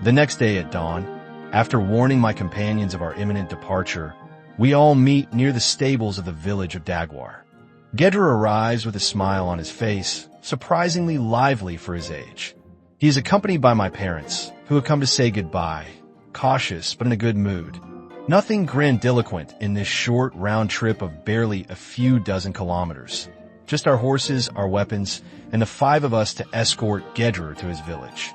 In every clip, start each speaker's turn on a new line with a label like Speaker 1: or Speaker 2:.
Speaker 1: The next day at dawn, after warning my companions of our imminent departure, we all meet near the stables of the village of Dagwar. Gedra arrives with a smile on his face, surprisingly lively for his age. He is accompanied by my parents, who have come to say goodbye, cautious but in a good mood. Nothing grandiloquent in this short round trip of barely a few dozen kilometers. Just our horses, our weapons, and the 5 of us to escort Gedra to his village.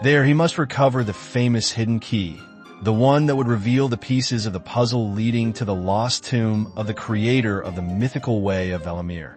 Speaker 1: There he must recover the famous hidden key, the one that would reveal the pieces of the puzzle leading to the lost tomb of the creator of the mythical way of Valamir,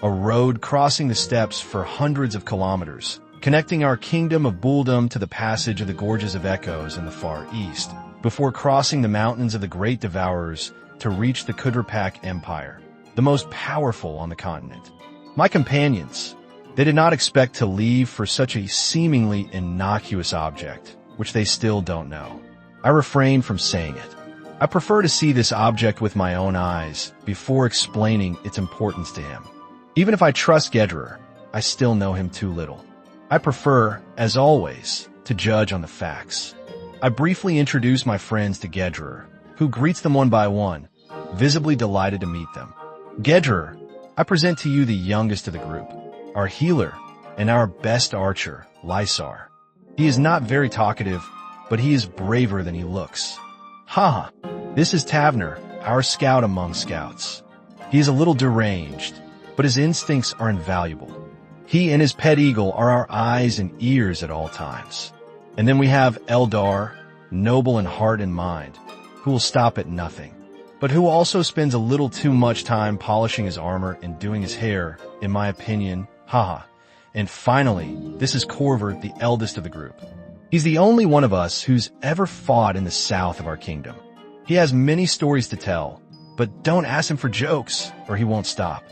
Speaker 1: a road crossing the steppes for hundreds of kilometers, connecting our kingdom of Buldum to the passage of the Gorges of Echoes in the far east, before crossing the mountains of the Great Devourers to reach the Kudrapak Empire, the most powerful on the continent. My companions, they did not expect to leave for such a seemingly innocuous object, which they still don't know. I refrain from saying it. I prefer to see this object with my own eyes before explaining its importance to him. Even if I trust Gedra, I still know him too little. I prefer, as always, to judge on the facts. I briefly introduce my friends to Gedra, who greets them one by one, visibly delighted to meet them. Gedra, I present to you the youngest of the group, our healer, and our best archer, Lysar. He is not very talkative, but he is braver than he looks. Haha, this is Tavner, our scout among scouts. He is a little deranged, but his instincts are invaluable. He and his pet eagle are our eyes and ears at all times. And then we have Eldar, noble in heart and mind, who will stop at nothing, but who also spends a little too much time polishing his armor and doing his hair, in my opinion, haha. And finally, this is Corver, the eldest of the group. He's the only one of us who's ever fought in the south of our kingdom. He has many stories to tell, but don't ask him for jokes, or he won't stop.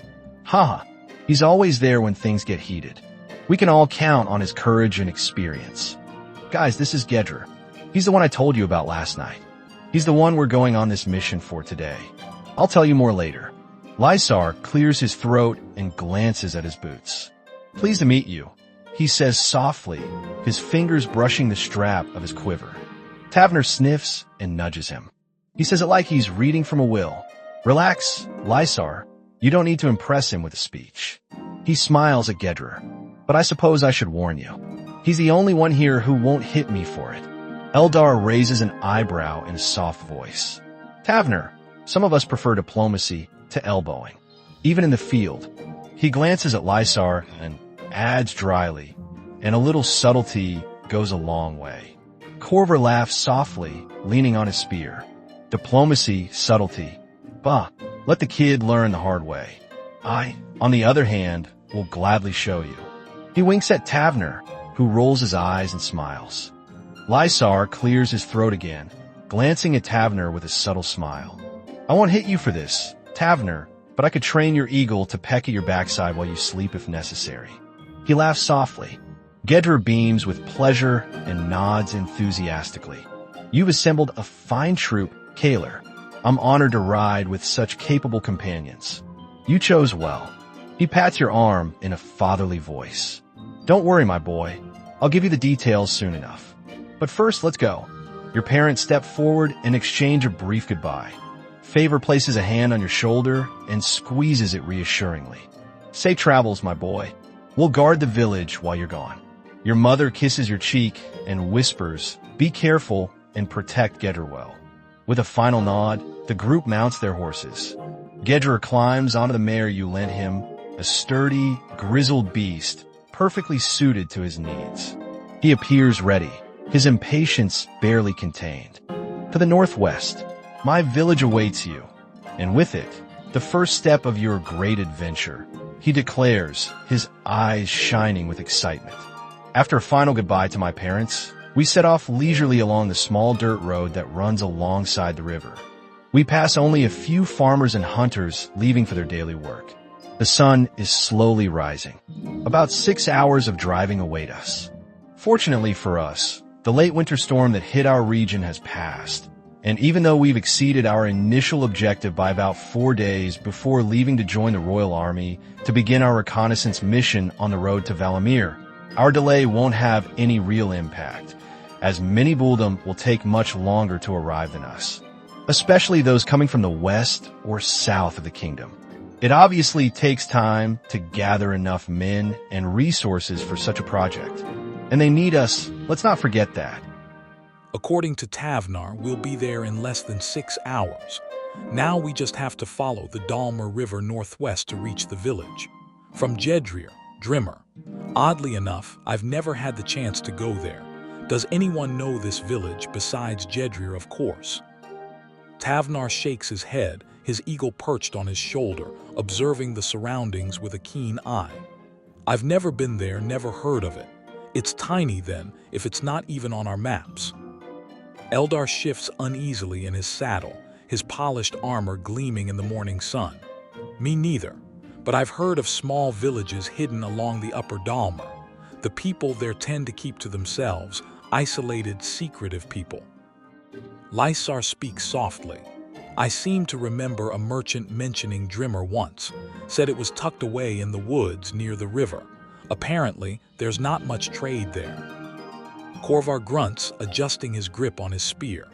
Speaker 1: Haha, he's always there when things get heated. We can all count on his courage and experience. Guys, this is Gedra. He's the one I told you about last night. He's the one we're going on this mission for today. I'll tell you more later. Lysar clears his throat and glances at his boots. Pleased to meet you, he says softly, his fingers brushing the strap of his quiver. Tavner sniffs and nudges him. He says it like he's reading from a will. Relax, Lysar. You don't need to impress him with a speech. He smiles at Gedra. But I suppose I should warn you. He's the only one here who won't hit me for it. Eldar raises an eyebrow in a soft voice. Tavner, some of us prefer diplomacy to elbowing, even in the field. He glances at Lysar and adds dryly, and a little subtlety goes a long way. Corver laughs softly, leaning on his spear. Diplomacy, subtlety. Bah, let the kid learn the hard way. I, on the other hand, will gladly show you. He winks at Tavner, who rolls his eyes and smiles. Lysar clears his throat again, glancing at Tavner with a subtle smile. I won't hit you for this, Tavner, but I could train your eagle to peck at your backside while you sleep if necessary. He laughs softly. Gedra beams with pleasure and nods enthusiastically. You've assembled a fine troop, Kaler. I'm honored to ride with such capable companions. You chose well. He pats your arm in a fatherly voice. Don't worry, my boy. I'll give you the details soon enough. But first, let's go. Your parents step forward and exchange a brief goodbye. Favor places a hand on your shoulder and squeezes it reassuringly. Safe travels, my boy. We'll guard the village while you're gone. Your mother kisses your cheek and whispers, be careful and protect Gedra well. With a final nod, the group mounts their horses. Gedra climbs onto the mare you lent him, a sturdy, grizzled beast, perfectly suited to his needs. He appears ready, his impatience barely contained. To the northwest, my village awaits you, and with it, the first step of your great adventure, he declares, his eyes shining with excitement. After a final goodbye to my parents, we set off leisurely along the small dirt road that runs alongside the river. We pass only a few farmers and hunters leaving for their daily work. The sun is slowly rising. About 6 hours of driving await us. Fortunately for us, the late winter storm that hit our region has passed. And even though we've exceeded our initial objective by about 4 days before leaving to join the Royal Army to begin our reconnaissance mission on the road to Valamir, our delay won't have any real impact, as many Buldum will take much longer to arrive than us, especially those coming from the west or south of the kingdom. It obviously takes time to gather enough men and resources for such a project, and they need us. Let's not forget that.
Speaker 2: According to Tavnar, we'll be there in less than 6 hours. Now we just have to follow the Dhalmar River northwest to reach the village. From Jedrir, Drimar. Oddly enough, I've never had the chance to go there. Does anyone know this village besides Jedrir, of course? Tavnar shakes his head, his eagle perched on his shoulder, observing the surroundings with a keen eye. I've never been there, never heard of it. It's tiny then, if it's not even on our maps. Eldar shifts uneasily in his saddle, his polished armor gleaming in the morning sun. Me neither, but I've heard of small villages hidden along the upper Dhalmar. The people there tend to keep to themselves, isolated, secretive people. Lysar speaks softly. I seem to remember a merchant mentioning Drimar once, said it was tucked away in the woods near the river. Apparently, there's not much trade there. Korvar grunts, adjusting his grip on his spear.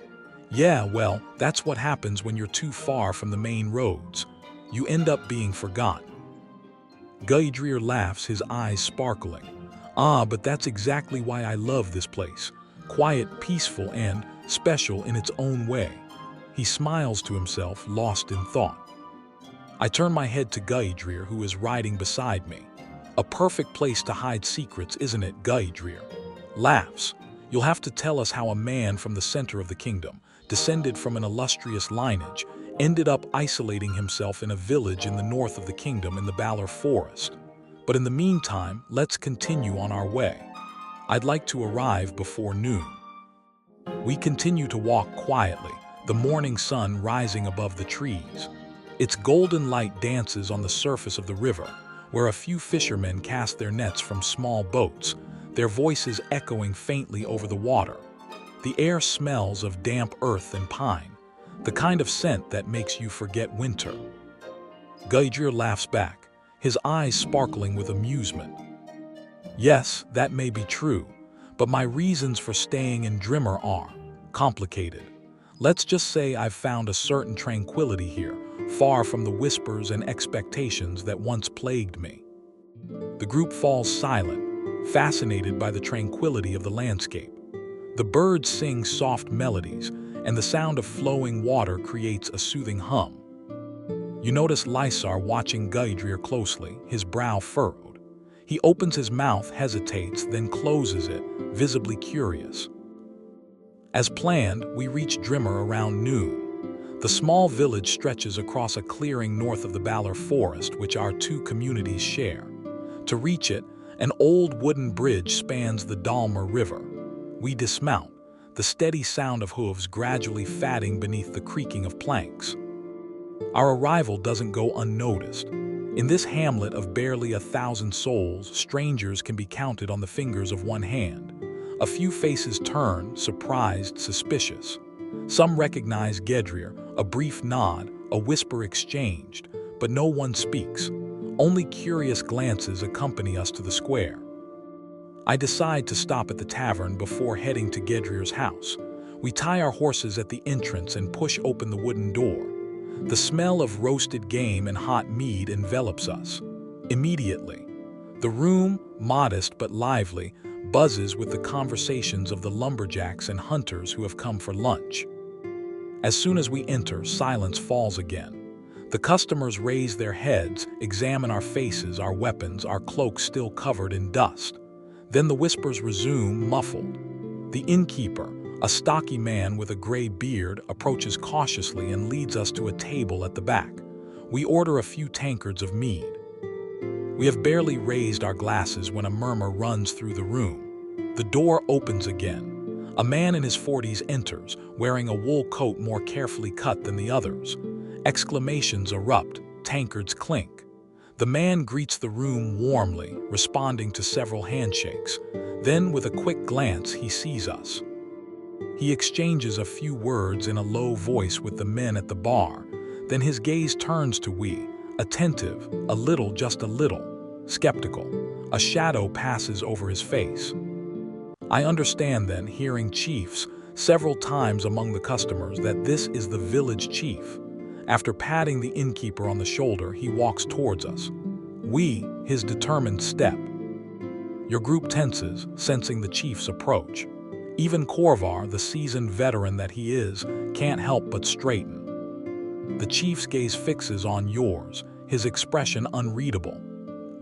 Speaker 2: Yeah, well, that's what happens when you're too far from the main roads. You end up being forgotten. Gaidrir laughs, his eyes sparkling. Ah, but that's exactly why I love this place. Quiet, peaceful, and special in its own way. He smiles to himself, lost in thought. I turn my head to Gaidrir, who is riding beside me. A perfect place to hide secrets, isn't it, Gaidrir? Laughs. You'll have to tell us how a man from the center of the kingdom, descended from an illustrious lineage, ended up isolating himself in a village in the north of the kingdom in the Balor Forest. But in the meantime, let's continue on our way. I'd like to arrive before noon. We continue to walk quietly, the morning sun rising above the trees. Its golden light dances on the surface of the river, where a few fishermen cast their nets from small boats, their voices echoing faintly over the water. The air smells of damp earth and pine, the kind of scent that makes you forget winter. Gaidrir laughs back, his eyes sparkling with amusement. Yes, that may be true, but my reasons for staying in Drimar are complicated. Let's just say I've found a certain tranquility here, far from the whispers and expectations that once plagued me. The group falls silent, fascinated by the tranquility of the landscape. The birds sing soft melodies, and the sound of flowing water creates a soothing hum. You notice Lysar watching Gaidrir closely, his brow furrowed. He opens his mouth, hesitates, then closes it, visibly curious. As planned, we reach Drimar around noon. The small village stretches across a clearing north of the Balor Forest, which our two communities share. To reach it, an old wooden bridge spans the Dhalmar River. We dismount, the steady sound of hooves gradually fatting beneath the creaking of planks. Our arrival doesn't go unnoticed. In this hamlet of barely 1,000 souls, strangers can be counted on the fingers of one hand. A few faces turn, surprised, suspicious. Some recognize Gedrir, a brief nod, a whisper exchanged, but no one speaks. Only curious glances accompany us to the square. I decide to stop at the tavern before heading to Gedrir's house. We tie our horses at the entrance and push open the wooden door. The smell of roasted game and hot mead envelops us. Immediately, the room, modest but lively, buzzes with the conversations of the lumberjacks and hunters who have come for lunch. As soon as we enter, silence falls again. The customers raise their heads, examine our faces, our weapons, our cloaks still covered in dust. Then the whispers resume, muffled. The innkeeper, a stocky man with a gray beard, approaches cautiously and leads us to a table at the back. We order a few tankards of mead. We have barely raised our glasses when a murmur runs through the room. The door opens again. A man in his 40s enters, wearing a wool coat more carefully cut than the others. Exclamations erupt, tankards clink. The man greets the room warmly, responding to several handshakes. Then, with a quick glance, he sees us. He exchanges a few words in a low voice with the men at the bar. Then his gaze turns to we, attentive, a little, just a little, skeptical. A shadow passes over his face. I understand then, hearing chiefs several times among the customers, that this is the village chief. After patting the innkeeper on the shoulder, he walks towards us. We, his determined step. Your group tenses, sensing the chief's approach. Even Corvar, the seasoned veteran that he is, can't help but straighten. The chief's gaze fixes on yours, his expression unreadable.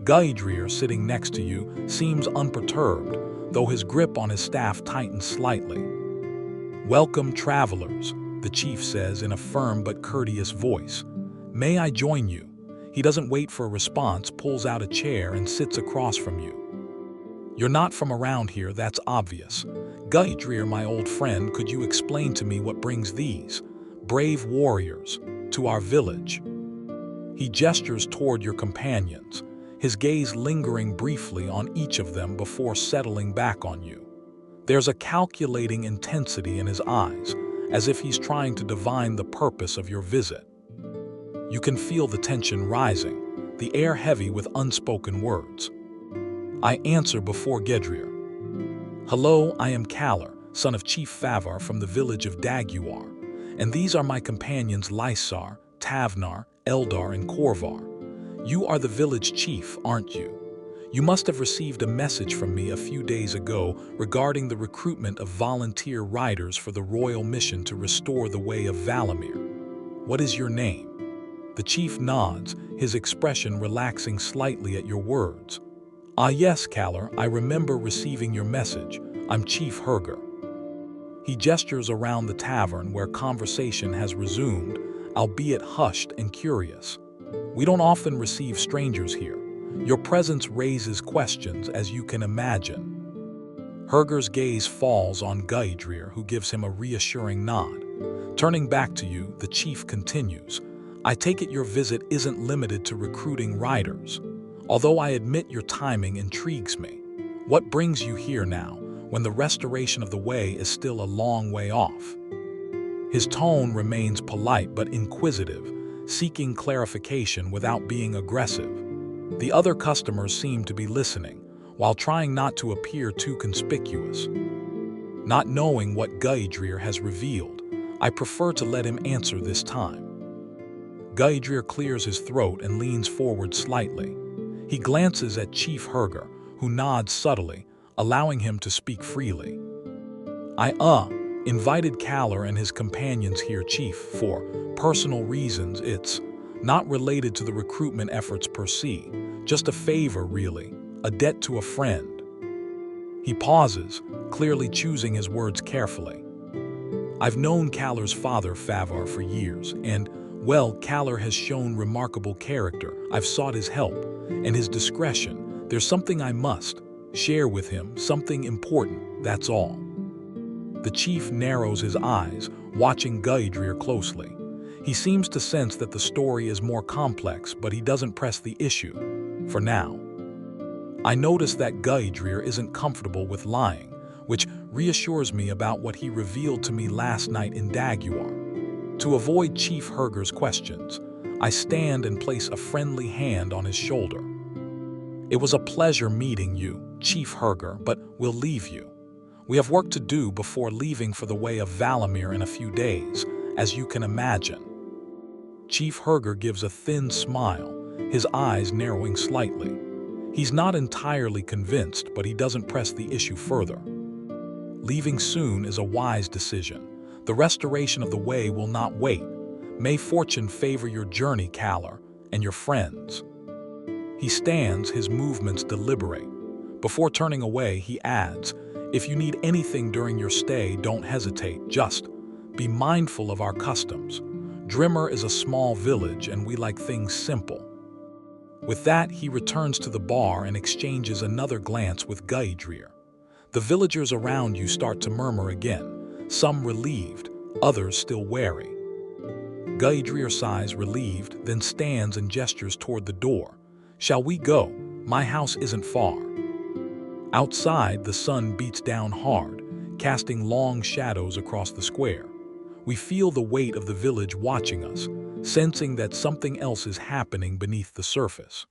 Speaker 2: Gaidrir, sitting next to you, seems unperturbed, though his grip on his staff tightens slightly. "Welcome, travelers," the chief says in a firm but courteous voice. "May I join you?" He doesn't wait for a response, pulls out a chair and sits across from you. "You're not from around here, that's obvious. Gaidrir, my old friend, could you explain to me what brings these brave warriors to our village?" He gestures toward your companions, his gaze lingering briefly on each of them before settling back on you. There's a calculating intensity in his eyes, as if he's trying to divine the purpose of your visit. You can feel the tension rising, the air heavy with unspoken words. I answer before Gedrir. "Hello, I am Kalar, son of Chief Favar from the village of Daguar, and these are my companions Lysar, Tavnar, Eldar, and Corvar. You are the village chief, aren't you? You must have received a message from me a few days ago regarding the recruitment of volunteer riders for the royal mission to restore the way of Valamir. What is your name?" The chief nods, his expression relaxing slightly at your words. "Ah yes, Kalar, I remember receiving your message. I'm Chief Herger." He gestures around the tavern where conversation has resumed, albeit hushed and curious. "We don't often receive strangers here. Your presence raises questions, as you can imagine." Herger's gaze falls on Gaidrir, who gives him a reassuring nod. Turning back to you, the chief continues. "I take it your visit isn't limited to recruiting riders. Although I admit your timing intrigues me. What brings you here now, when the restoration of the way is still a long way off?" His tone remains polite but inquisitive, seeking clarification without being aggressive. The other customers seem to be listening, while trying not to appear too conspicuous. Not knowing what Gaidrir has revealed, I prefer to let him answer this time. Gaidrir clears his throat and leans forward slightly. He glances at Chief Herger, who nods subtly, allowing him to speak freely. "I invited Kalar and his companions here, Chief, for personal reasons. It's not related to the recruitment efforts per se, just a favor really, a debt to a friend." He pauses, clearly choosing his words carefully. "I've known Kalar's father, Favar, for years, and, well, Kalar has shown remarkable character. I've sought his help, and his discretion. There's something I must share with him, something important, that's all." The chief narrows his eyes, watching Gaidrir closely. He seems to sense that the story is more complex, but he doesn't press the issue, for now. I notice that Gaidrir isn't comfortable with lying, which reassures me about what he revealed to me last night in Daguar. To avoid Chief Herger's questions, I stand and place a friendly hand on his shoulder. "It was a pleasure meeting you, Chief Herger, but we'll leave you. We have work to do before leaving for the way of Valamir in a few days, as you can imagine." Chief Herger gives a thin smile, his eyes narrowing slightly. He's not entirely convinced, but he doesn't press the issue further. Leaving soon is a wise decision. The restoration of the way will not wait. May fortune favor your journey, Kalar, and your friends. He stands, his movements deliberate. Before turning away, he adds, "If you need anything during your stay, don't hesitate. Just be mindful of our customs. Drimar is a small village, and we like things simple." With that, he returns to the bar and exchanges another glance with Gaidrir. The villagers around you start to murmur again, some relieved, others still wary. Gaidrir sighs relieved, then stands and gestures toward the door. "Shall we go? My house isn't far." Outside, the sun beats down hard, casting long shadows across the square. We feel the weight of the village watching us, sensing that something else is happening beneath the surface.